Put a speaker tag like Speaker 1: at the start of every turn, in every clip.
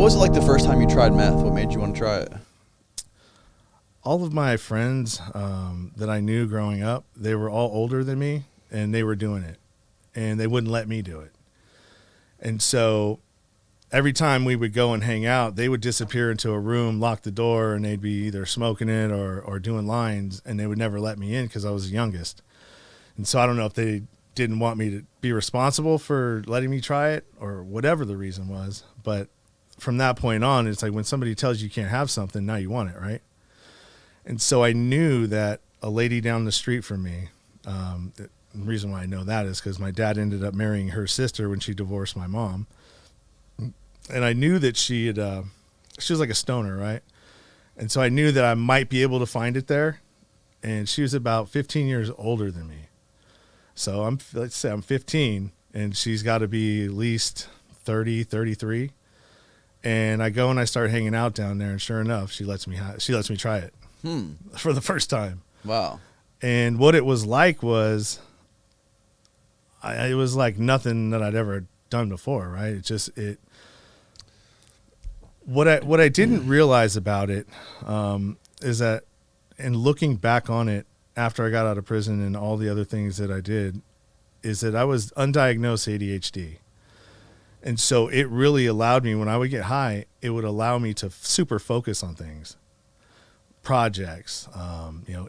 Speaker 1: What was it like the first time you tried meth? What made you want to try it?
Speaker 2: All of my friends that I knew growing up, they were all older than me, and they were doing it, and they wouldn't let me do it. And so every time we would go and hang out, they would disappear into a room, lock the door, and they'd be either smoking it or doing lines, and they would never let me in because I was the youngest. And so I don't know if they didn't want me to be responsible for letting me try it or whatever the reason was. But from that point on, it's like when somebody tells you you can't have something, now you want it, right? And so I knew that a lady down the street from me, the reason why I know that is because my dad ended up marrying her sister when she divorced my mom. And I knew that she was like a stoner, right? And so I knew that I might be able to find it there. And she was about 15 years older than me. So let's say I'm 15, and she's got to be at least 30, 33. And I go and I start hanging out down there, and sure enough, she lets me try it for the first time.
Speaker 1: Wow.
Speaker 2: And what it was like was, it was like nothing that I'd ever done before, right? What I didn't realize about it is that, in looking back on it after I got out of prison and all the other things that I did, is that I was undiagnosed ADHD. And so it really allowed me, when I would get high, it would allow me to super focus on things, projects,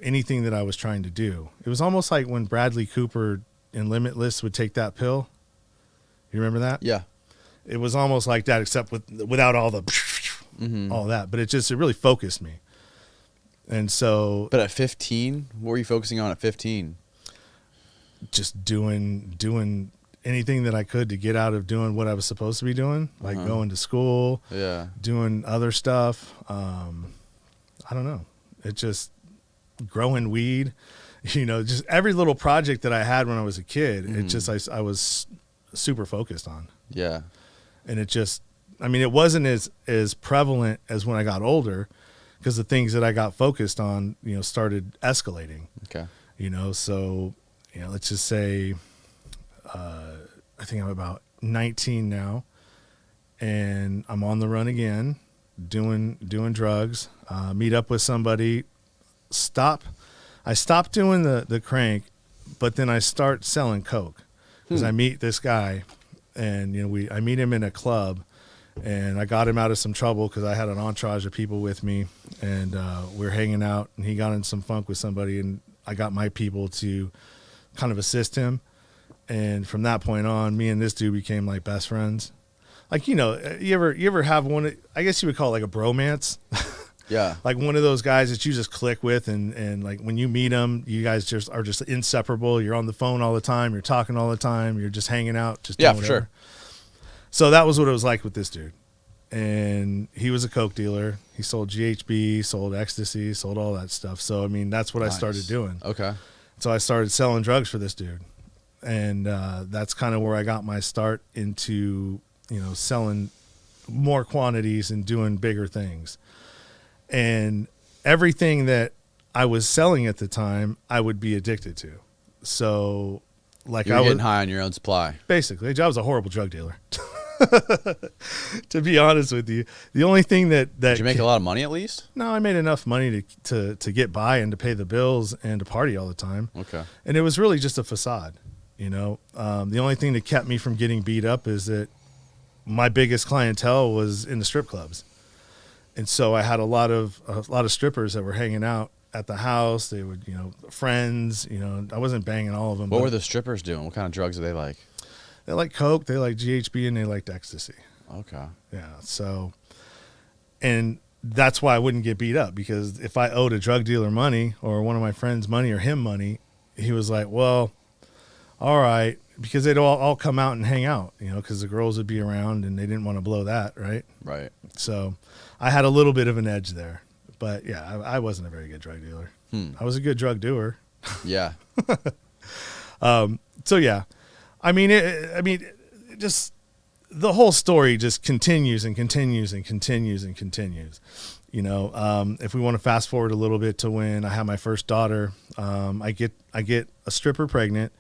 Speaker 2: anything that I was trying to do. It was almost like when Bradley Cooper in Limitless would take that pill. You remember that?
Speaker 1: Yeah.
Speaker 2: It was almost like that, except without all the all that. But it really focused me. And so,
Speaker 1: But at 15, what were you focusing on at 15?
Speaker 2: Just doing anything that I could to get out of doing what I was supposed to be doing, like going to school, doing other stuff. I don't know. It just growing weed, just every little project that I had when I was a kid. It just I was super focused on.
Speaker 1: Yeah.
Speaker 2: And it wasn't as prevalent as when I got older, because the things that I got focused on, started escalating.
Speaker 1: Okay.
Speaker 2: So, let's just say, I think I'm about 19 now, and I'm on the run again, doing drugs, meet up with somebody, I stop doing the crank, but then I start selling coke, because I meet this guy, and, I meet him in a club, and I got him out of some trouble because I had an entourage of people with me, and we're hanging out, and he got in some funk with somebody, and I got my people to kind of assist him. And from that point on, me and this dude became like best friends. Like, you ever have one, I guess you would call it like a bromance.
Speaker 1: Yeah.
Speaker 2: Like one of those guys that you just click with, and like when you meet them, you guys are just inseparable. You're on the phone all the time. You're talking all the time. You're just hanging out. Just doing
Speaker 1: for
Speaker 2: whatever.
Speaker 1: sure.
Speaker 2: So that was what it was like with this dude. And he was a coke dealer. He sold GHB, sold ecstasy, sold all that stuff. So, that's what I started doing.
Speaker 1: Okay.
Speaker 2: So I started selling drugs for this dude. And that's kind of where I got my start into, selling more quantities and doing bigger things. And everything that I was selling at the time, I would be addicted to. So, like,
Speaker 1: You're getting high on your own supply.
Speaker 2: Basically, I was a horrible drug dealer. To be honest with you, the only thing that
Speaker 1: Did you make a lot of money at least?
Speaker 2: No, I made enough money to get by and to pay the bills and to party all the time.
Speaker 1: Okay.
Speaker 2: And it was really just a facade. The only thing that kept me from getting beat up is that my biggest clientele was in the strip clubs. And so I had a lot of strippers that were hanging out at the house. They would, friends, I wasn't banging all of them.
Speaker 1: What were the strippers doing? What kind of drugs did they like?
Speaker 2: They like coke, they like GHB, and they liked ecstasy.
Speaker 1: Okay.
Speaker 2: Yeah. So, and that's why I wouldn't get beat up, because if I owed a drug dealer money or one of my friends money or him money, he was like, well, all right, because they'd all come out and hang out, because the girls would be around and they didn't want to blow that, right?
Speaker 1: Right. So
Speaker 2: I had a little bit of an edge there. But, yeah, I wasn't a very good drug dealer. I was a good drug doer.
Speaker 1: Yeah.
Speaker 2: So, yeah. Just the whole story just continues and continues and continues and continues. If we want to fast forward a little bit to when I had my first daughter, I get a stripper pregnant,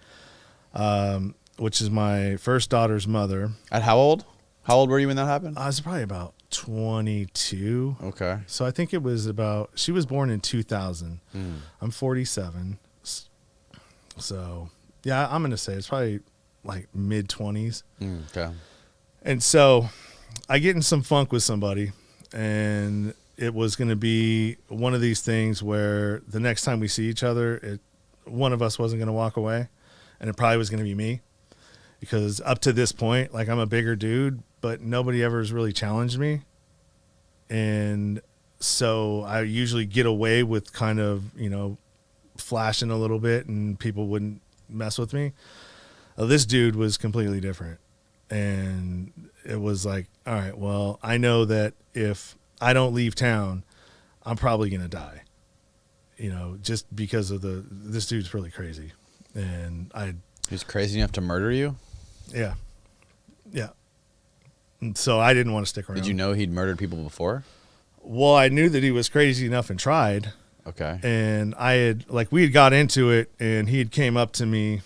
Speaker 2: which is my first daughter's mother.
Speaker 1: At how old? How old were you when that happened?
Speaker 2: I was probably about 22.
Speaker 1: Okay.
Speaker 2: So I think it was about, she was born in 2000. I'm 47. So, yeah, I'm going to say it's probably like mid 20s.
Speaker 1: Okay.
Speaker 2: And so I get in some funk with somebody, and it was going to be one of these things where the next time we see each other, one of us wasn't going to walk away, and it probably was going to be me. Because up to this point, like, I'm a bigger dude, but nobody ever has really challenged me. And so I usually get away with kind of, flashing a little bit, and people wouldn't mess with me. This dude was completely different. And it was like, all right, well, I know that if I don't leave town, I'm probably going to die. Just because of this dude's really crazy. And
Speaker 1: He's crazy enough to murder you?
Speaker 2: Yeah. And so I didn't want to stick around.
Speaker 1: Did you know he'd murdered people before?
Speaker 2: Well, I knew that he was crazy enough and tried.
Speaker 1: Okay.
Speaker 2: And we had got into it, and he had came up to me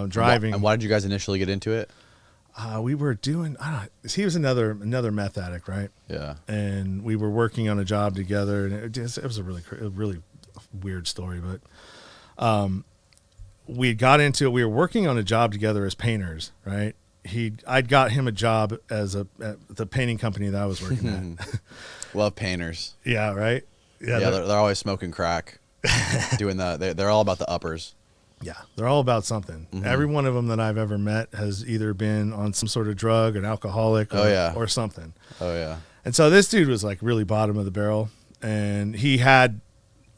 Speaker 2: driving.
Speaker 1: And why did you guys initially get into it?
Speaker 2: We were doing, he was another meth addict, right?
Speaker 1: Yeah.
Speaker 2: And we were working on a job together, and it was a really weird story, but we got into it. We were working on a job together as painters, right? I'd got him a job at the painting company that I was working at.
Speaker 1: Love painters.
Speaker 2: Yeah, right?
Speaker 1: Yeah, they're always smoking crack, doing they're all about the uppers.
Speaker 2: Yeah, they're all about something.
Speaker 1: Mm-hmm.
Speaker 2: Every one of them that I've ever met has either been on some sort of drug, an alcoholic, or something.
Speaker 1: Oh, yeah.
Speaker 2: And so this dude was like really bottom of the barrel, and he had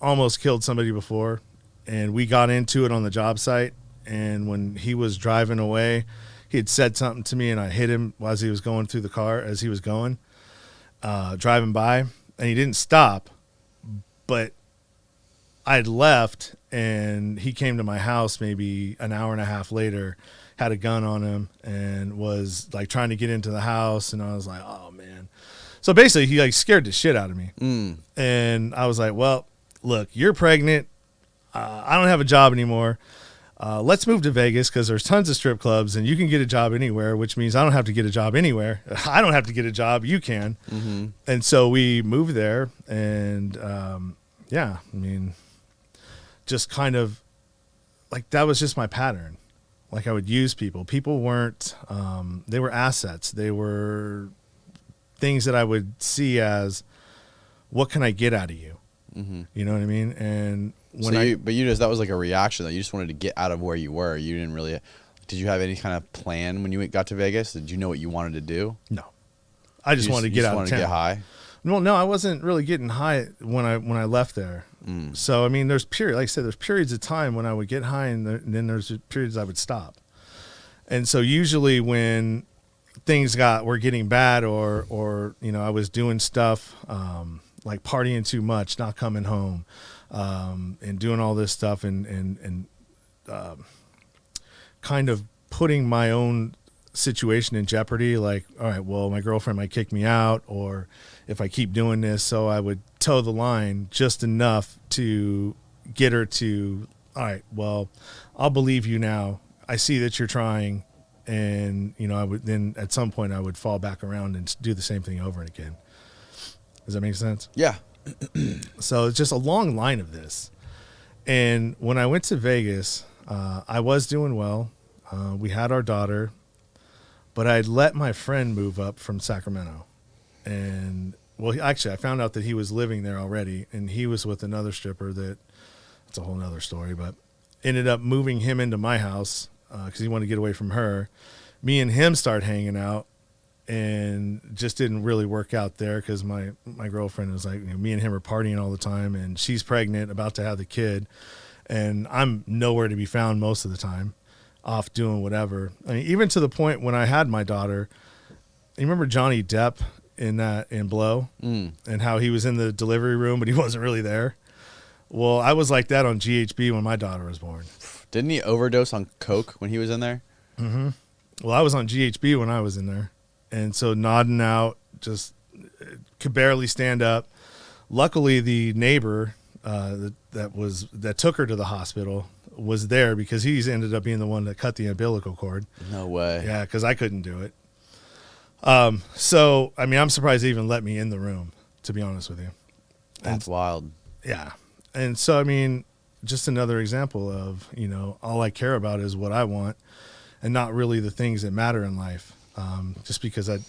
Speaker 2: almost killed somebody before, and we got into it on the job site, and when he was driving away, he had said something to me, and I hit him as he was going through the car, as he was going, driving by, and he didn't stop, but I'd left, and he came to my house maybe an hour and a half later, had a gun on him, and was like trying to get into the house, and I was like, oh man. So basically he like scared the shit out of me. And I was like, well, look, you're pregnant. I don't have a job anymore. Let's move to Vegas because there's tons of strip clubs and you can get a job anywhere, which means I don't have to get a job anywhere. I don't have to get a job. You can. Mm-hmm. And so we moved there, and yeah, I mean, just kind of like that was just my pattern. Like I would use people. People weren't, they were assets. They were things that I would see as, what can I get out of you? Mm-hmm. You know what I mean? And when
Speaker 1: that was like a reaction though. You just wanted to get out of where you were. You didn't really, did you have any kind of plan when you got to Vegas? Did you know what you wanted to do?
Speaker 2: No. I just wanted to get out of town.
Speaker 1: To get high?
Speaker 2: Well, no, I wasn't really getting high when I left there. So, I mean, there's like I said, there's periods of time when I would get high, and then there's periods I would stop. And so usually when things were getting bad, or I was doing stuff like partying too much, not coming home, and doing all this stuff, and kind of putting my own situation in jeopardy. Like, all right, well, my girlfriend might kick me out, or if I keep doing this, so I would toe the line just enough to get her to, all right, well, I'll believe you now. I see that you're trying. And, I would then at some point I would fall back around and do the same thing over and again. Does that make sense?
Speaker 1: Yeah.
Speaker 2: So it's just a long line of this. And when I went to Vegas, I was doing well. We had our daughter, but I'd let my friend move up from Sacramento. And, well, actually, I found out that he was living there already, and he was with another stripper that's a whole nother story, but ended up moving him into my house because he wanted to get away from her. Me and him started hanging out, and just didn't really work out there because my girlfriend was like, me and him are partying all the time, and she's pregnant, about to have the kid, and I'm nowhere to be found most of the time, off doing whatever. I mean, even to the point when I had my daughter, you remember Johnny Depp in Blow, and how he was in the delivery room, but he wasn't really there? Well, I was like that on GHB when my daughter was born.
Speaker 1: Didn't he overdose on coke when he was in there?
Speaker 2: Mm-hmm. Well, I was on GHB when I was in there. And so nodding out, just could barely stand up. Luckily, the neighbor that took her to the hospital was there, because he's ended up being the one that cut the umbilical cord.
Speaker 1: No way.
Speaker 2: Yeah, because I couldn't do it. So, I mean, I'm surprised they even let me in the room, to be honest with you.
Speaker 1: That's wild.
Speaker 2: Yeah. And so, I mean, just another example of, you know, all I care about is what I want and not really the things that matter in life. Just because I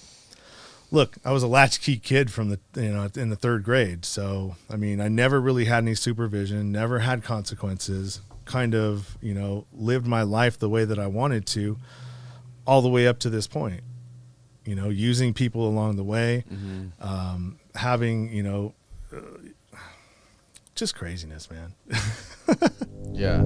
Speaker 2: was a latchkey kid from the, you know, in the third grade. So, I mean, I never really had any supervision, never had consequences, kind of, you know, lived my life the way that I wanted to all the way up to this point, you know, using people along the way, having, you know, just craziness, man.
Speaker 1: Yeah.